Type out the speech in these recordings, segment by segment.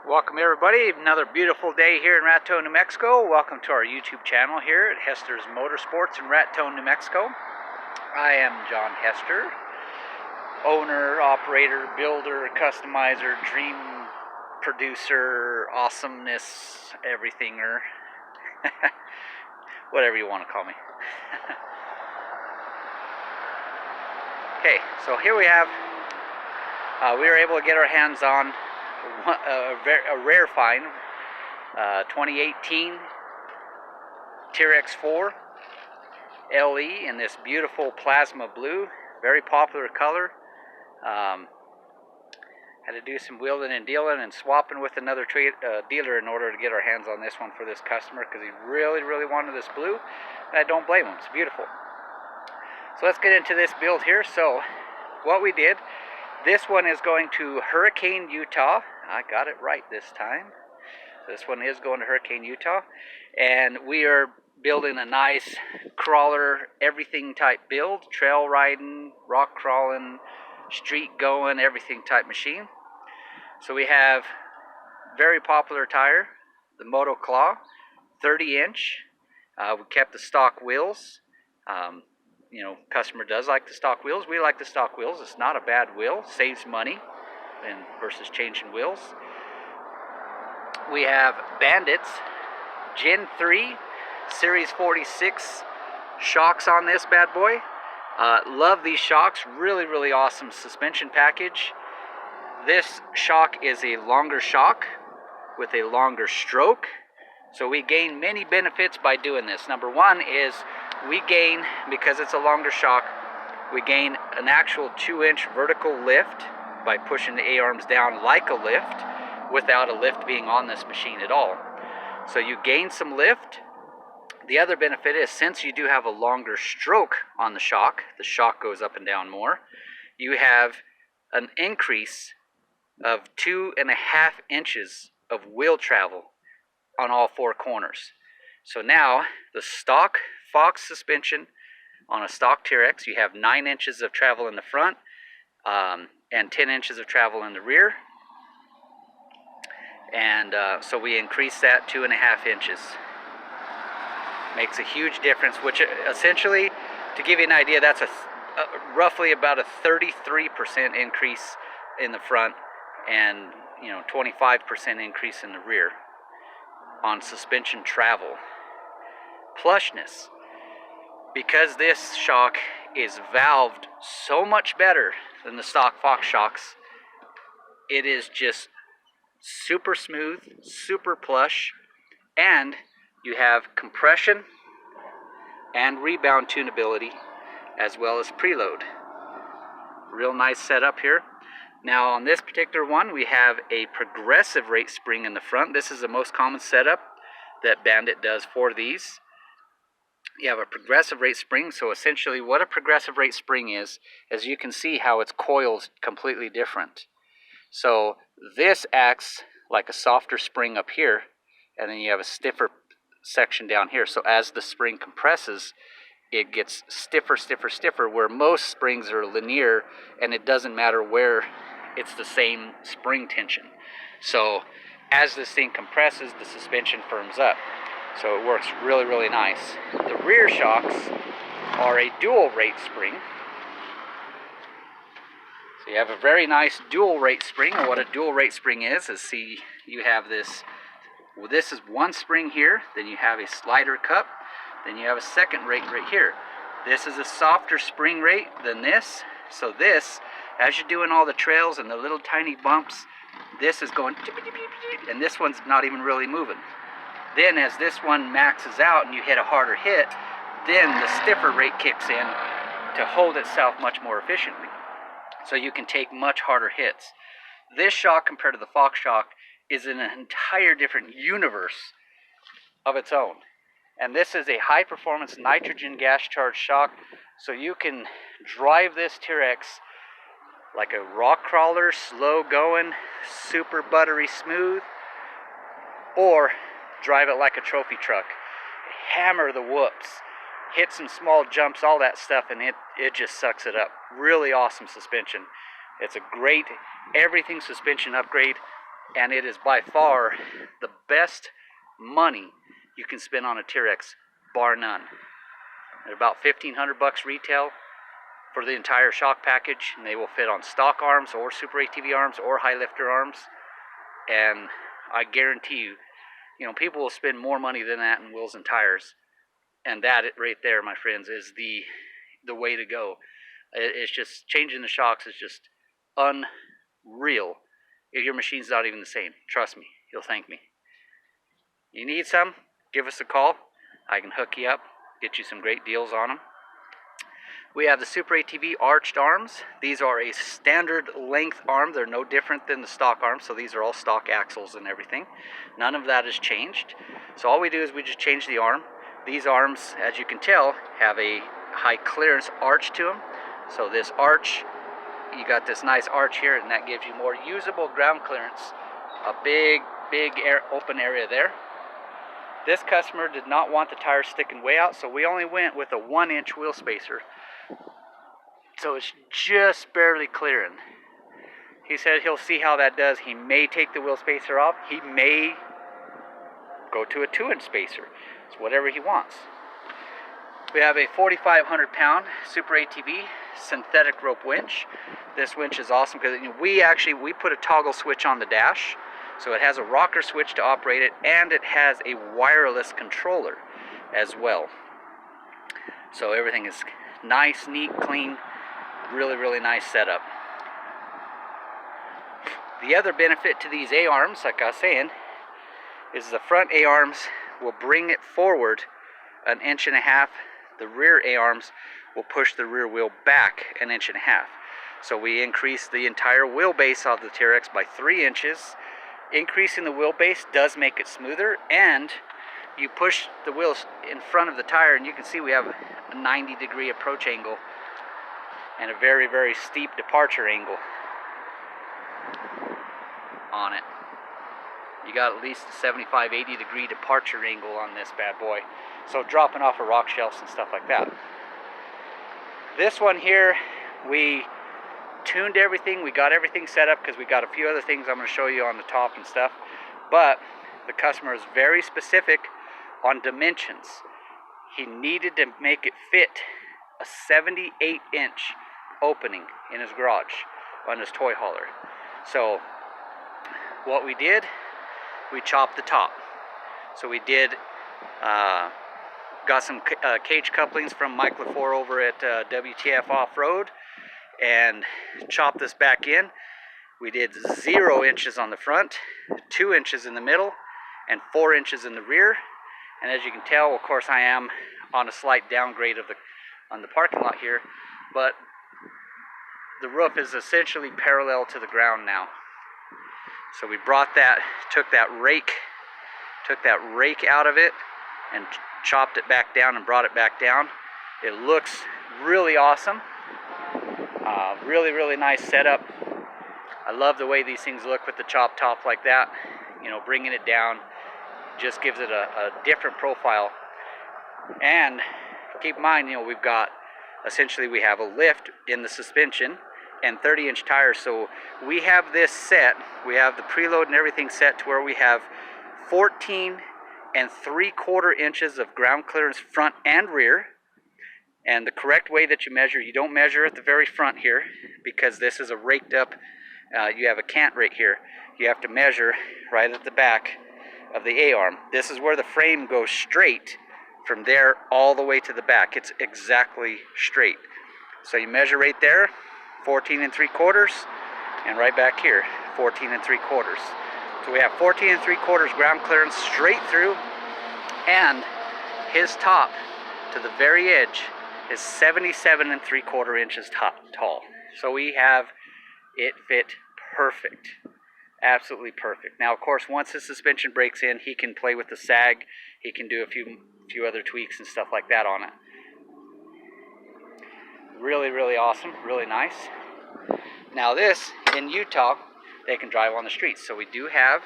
Welcome everybody, another beautiful day here in Raton, New Mexico. Welcome to our YouTube channel here at Hester's Motorsports in Raton, New Mexico. I am John Hester, owner, operator, builder, customizer, dream producer, awesomeness, everythinger, whatever you want to call me. Okay, so here we have, we were able to get our hands on a rare find, 2018 Teryx 4 LE in this beautiful plasma blue, very popular color. Had to do some wheeling and dealing and swapping with another dealer in order to get our hands on this one for this customer, because he really wanted this blue, and I don't blame him. It's beautiful. So let's get into this build here. So what we did, this one is going to Hurricane, Utah. I got it right this time. This one is going to Hurricane, Utah. And we are building a nice crawler, everything type build. Trail riding, rock crawling, street going, everything type machine. So we have very popular tire, the Motoclaw, 30-inch. We kept the stock wheels. You know, customer does like the stock wheels. We like the stock wheels. It's not a bad wheel. Saves money versus changing wheels. We have Bandit's Gen 3 Series 46 shocks on this bad boy. Love these shocks. Really awesome suspension package. This shock is a longer shock with a longer stroke. So we gain many benefits by doing this. Number one is we gain, because it's a longer shock, we gain an actual 2-inch vertical lift by pushing the A-arms down like a lift without a lift being on this machine at all. So you gain some lift. The other benefit is, since you do have a longer stroke on the shock goes up and down more, you have an increase of 2.5 inches of wheel travel on all four corners. So now the stock Fox suspension on a stock Teryx, you have 9 inches of travel in the front and 10 inches of travel in the rear. And so we increase that 2.5 inches. Makes a huge difference, which essentially, to give you an idea, that's roughly about a 33% increase in the front and 25% increase in the rear on suspension travel. Plushness. Because this shock is valved so much better than the stock Fox shocks, it is just super smooth, super plush, and you have compression and rebound tunability as well as preload. Real nice setup here. Now on this particular one, we have a progressive rate spring in the front. This is the most common setup that Bandit does for these. You have a progressive rate spring. So essentially what a progressive rate spring is, as you can see how its coil's completely different. So this acts like a softer spring up here, and then you have a stiffer section down here. So as the spring compresses, it gets stiffer, where most springs are linear and it doesn't matter where, it's the same spring tension. So as this thing compresses, the suspension firms up. So it works really nice. The rear shocks are a dual rate spring. So you have a very nice dual rate spring. And what a dual rate spring is see, you have this, well, this is one spring here, then you have a slider cup, then you have a second rate right here. This is a softer spring rate than this. So this, as you're doing all the trails and the little tiny bumps, this is going, and this one's not even really moving. Then as this one maxes out and you hit a harder hit, then the stiffer rate kicks in to hold itself much more efficiently. So you can take much harder hits. This shock compared to the Fox shock is in an entire different universe of its own. And this is a high performance nitrogen gas charged shock. So you can drive this Teryx like a rock crawler, slow going, super buttery smooth, or drive it like a trophy truck, hammer the whoops, hit some small jumps, all that stuff, and it just sucks it up. Really awesome suspension. It's a great everything suspension upgrade. and it is by far the best money you can spend on a Teryx, bar none. They're about $1,500 retail for the entire shock package, and they will fit on stock arms or Super ATV arms or high lifter arms. And I guarantee you, you know, people will spend more money than that in wheels and tires. And that right there, my friends, is the way to go. It's just changing the shocks is just unreal. Your machine's not even the same. Trust me, you'll thank me. You need some? Give us a call. I can hook you up, get you some great deals on them. We have the Super ATV arched arms. These are a standard length arm. They're no different than the stock arms, so these are all stock axles and everything. None of that has changed. So all we do is we just change the arm. These arms, as you can tell, have a high clearance arch to them. So this arch, you got this nice arch here, and that gives you more usable ground clearance. A big open area there. This customer did not want the tires sticking way out, so we only went with a 1-inch wheel spacer. So it's just barely clearing. He said he'll see how that does. He may take the wheel spacer off. He may go to a 2-inch spacer. It's whatever he wants. We have a 4,500 pound Super ATV synthetic rope winch. This winch is awesome because we put a toggle switch on the dash. So it has a rocker switch to operate it, and it has a wireless controller as well. So everything is nice, neat, clean, really nice setup. The other benefit to these A-arms, like I was saying, is the front A-arms will bring it forward 1.5 inches. The rear A-arms will push the rear wheel back 1.5 inches. So we increase the entire wheelbase of the Teryx by 3 inches. Increasing the wheelbase does make it smoother, and you push the wheels in front of the tire, and you can see we have a 90-degree approach angle and a very steep departure angle on it. You got at least a 75-80 degree departure angle on this bad boy, so dropping off of rock shelves and stuff like that. This one here, we tuned everything, we got everything set up because we got a few other things I'm going to show you on the top and stuff, but the customer is very specific on dimensions. He needed to make it fit a 78-inch opening in his garage on his toy hauler. So what we did, we chopped the top. So we did got some cage couplings from Mike LaFour over at WTF Off-Road and chopped this back in. We did 0 inches on the front, 2 inches in the middle, and 4 inches in the rear. And as you can tell, of course, I am on a slight downgrade of on the parking lot here, but the roof is essentially parallel to the ground now. So we brought that, took that rake out of it and chopped it back down and brought it back down. It looks really awesome. Really nice setup. I love the way these things look with the chopped top like that. You know, bringing it down just gives it a different profile. And keep in mind, you know, we've got, essentially we have a lift in the suspension and 30-inch tires. So we have this set, we have the preload and everything set to where we have 14 3/4 inches of ground clearance front and rear. And the correct way that you measure, you don't measure at the very front here because this is a raked up, you have a cant right here. You have to measure right at the back of the A-arm. This is where the frame goes straight from there all the way to the back. It's exactly straight. So you measure right there, 14 3/4, and right back here, 14 3/4. So we have 14 3/4 ground clearance straight through, and his top to the very edge is 77 3/4 inches tall. So we have it fit perfect, absolutely perfect. Now, of course, once the suspension breaks in, he can play with the sag. He can do a few other tweaks and stuff like that on it. Really awesome, really nice. Now this, in Utah, they can drive on the streets. So we do have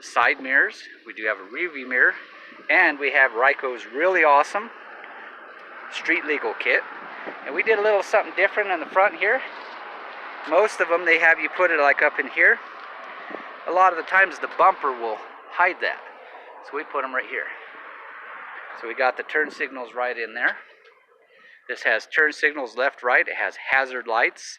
side mirrors, we do have a rear view mirror, and we have Ryko's really awesome street legal kit. And we did a little something different on the front here. Most of them, they have you put it like up in here. a lot of the times the bumper will hide that. So we put them right here. So we got the turn signals right in there. This has turn signals left, right. It has hazard lights.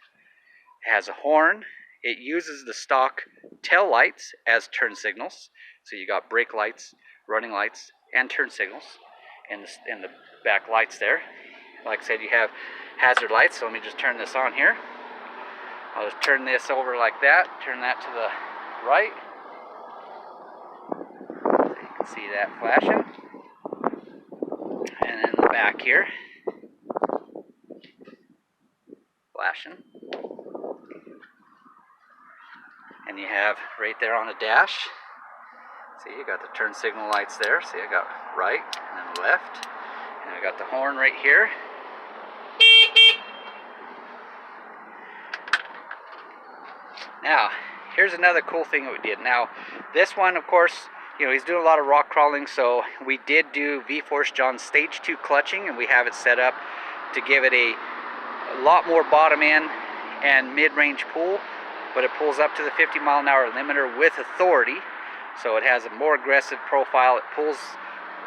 It has a horn. It uses the stock tail lights as turn signals. So you got brake lights, running lights, and turn signals in the back lights there. Like I said, you have hazard lights. So let me just turn this on here. I'll just turn this over like that. Turn that to the right. So you can see that flashing. And in the back here, flashing. And you have right there on the dash, see, you got the turn signal lights there. See, I got right and then left. And I got the horn right here. Now, here's another cool thing that we did. Now, this one, of course, you know, he's doing a lot of rock crawling, so we did do V-Force John's Stage 2 clutching, and we have it set up to give it a lot more bottom end and mid-range pull, but it pulls up to the 50-mile-an-hour limiter with authority, so it has a more aggressive profile. It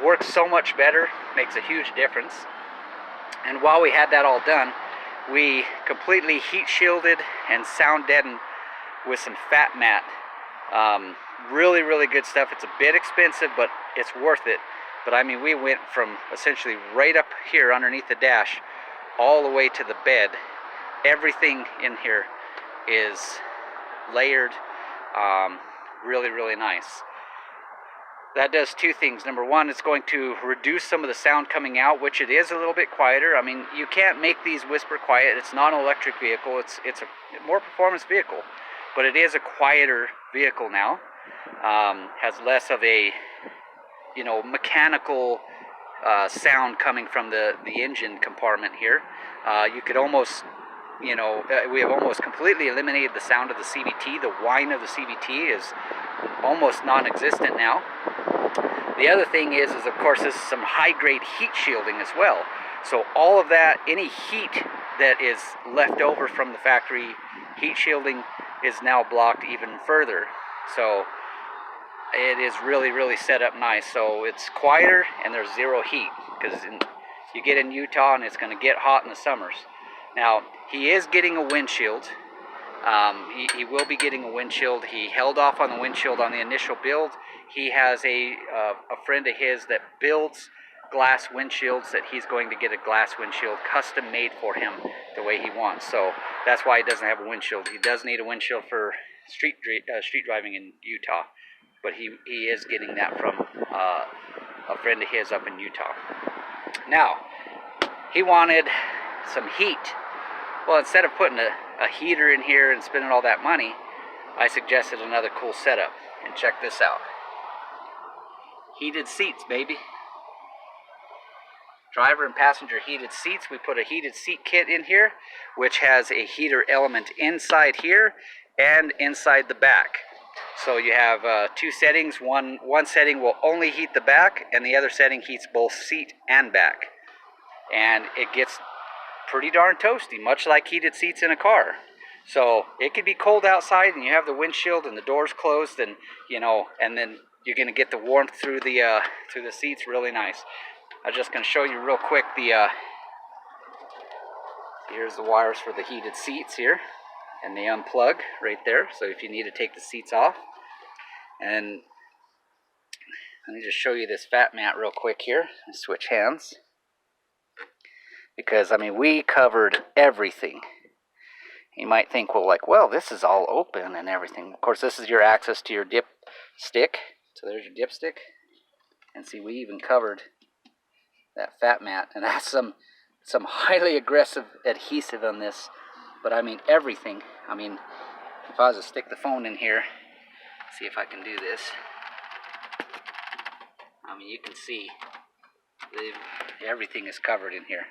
works so much better, makes a huge difference. And while we had that all done, we completely heat shielded and sound deadened with some fat mat. Really, really good stuff. It's a bit expensive, but it's worth it. But I mean, we went from essentially right up here underneath the dash all the way to the bed. Everything in here is layered, really, really nice. That does two things. Number one, it's going to reduce some of the sound coming out, which it is a little bit quieter. I mean, you can't make these whisper quiet. It's not an electric vehicle. It's a more performance vehicle, but it is a quieter vehicle now. Has less of a, you know, mechanical sound coming from the engine compartment here. You could almost, you know, we have almost completely eliminated the sound of the CVT. The whine of the CVT is almost non-existent now. The other thing is of course, this is some high-grade heat shielding as well. So all of that, any heat that is left over from the factory heat shielding is now blocked even further. So it is really, really set up nice. So it's quieter and there's zero heat, because you get in Utah and it's going to get hot in the summers. Now, he is getting a windshield. He will be getting a windshield. He held off on the windshield on the initial build. He has a friend of his that builds glass windshields, that he's going to get a glass windshield custom made for him the way he wants. So that's why he doesn't have a windshield. He does need a windshield for street driving in Utah, but he is getting that from a friend of his up in Utah. Now, he wanted some heat. Well, instead of putting a heater in here and spending all that money, I suggested another cool setup. And check this out. Heated seats, baby. Driver and passenger heated seats. We put a heated seat kit in here, which has a heater element inside here and inside the back. So you have two settings. One setting will only heat the back, and the other setting heats both seat and back. And it gets pretty darn toasty, much like heated seats in a car. So it could be cold outside and you have the windshield and the doors closed, and you know, and then you're going to get the warmth through the seats. Really nice. I'm just going to show you real quick here's the wires for the heated seats here, and they unplug right there. So if you need to take the seats off, and let me just show you this fat mat real quick here. Switch hands. Because, I mean, we covered everything. You might think, well, this is all open and everything. Of course, this is your access to your dip stick. So there's your dipstick. And see, we even covered that fat mat. And that's some highly aggressive adhesive on this. But, I mean, everything. I mean, if I was to stick the phone in here, see if I can do this. I mean, you can see everything is covered in here.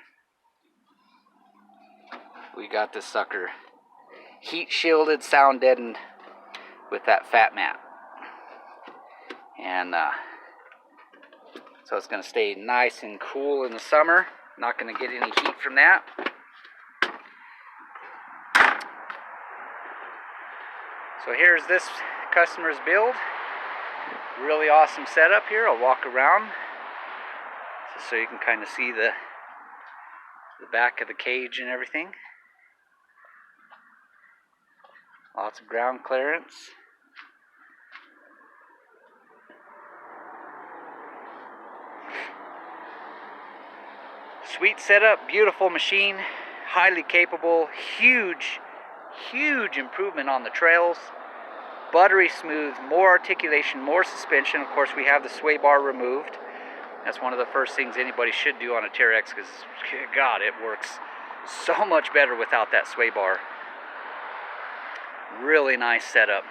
We got this sucker heat shielded, sound deadened with that fat mat. And so it's going to stay nice and cool in the summer. Not going to get any heat from that. So here's this customer's build. Really awesome setup here. I'll walk around so you can kind of see the back of the cage and everything. Lots of ground clearance. Sweet setup, beautiful machine, highly capable, huge improvement on the trails. Buttery smooth, more articulation, more suspension. Of course, we have the sway bar removed. That's one of the first things anybody should do on a Teryx, because, God, it works so much better without that sway bar. Really nice setup.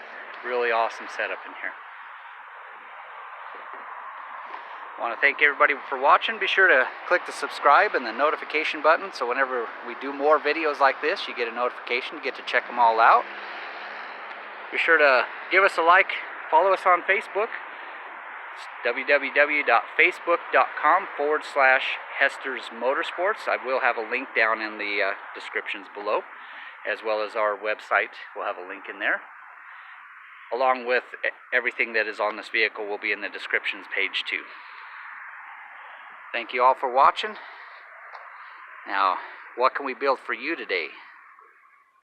Really awesome setup in here. I want to thank everybody for watching. Be sure to click the subscribe and the notification button, so whenever we do more videos like this, you get a notification. You get to check them all out. Be sure to give us a like. Follow us on Facebook. It's www.facebook.com/Hester's Motorsports. I will have a link down in the descriptions below, as well as our website. We'll have a link in there. Along with everything that is on this vehicle will be in the descriptions page too. Thank you all for watching. Now, what can we build for you today?